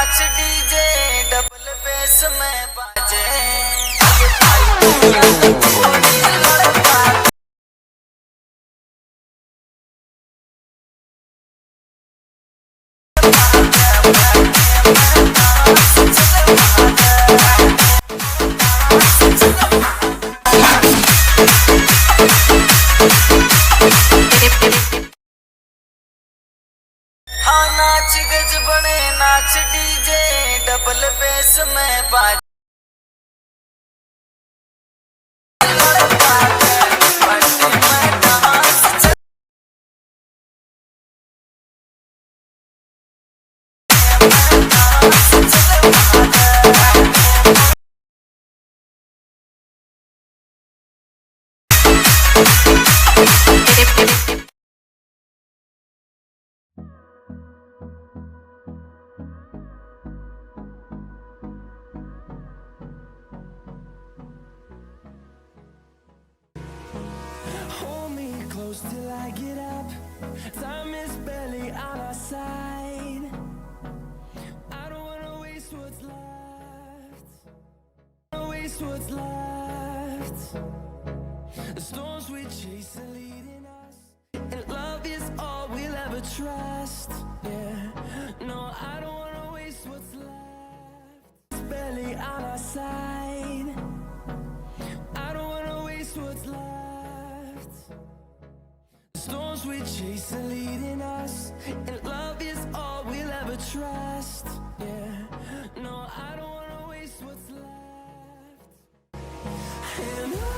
नाच DJ double base में बाजे हाँ नाच गज बने नाच डीजे डबल बेस में बाजे Till I get up, time is barely on our side. I don't wanna waste what's left. Waste what's left. The storms we chase are leading us, and love is all we'll ever trust. Yeah, no, I don't wanna waste what's left. It's barely on our side. I don't wanna waste what's left. Storms we chase are leading us, and love is all we'll ever trust. Yeah, no, I don't wanna waste what's left. And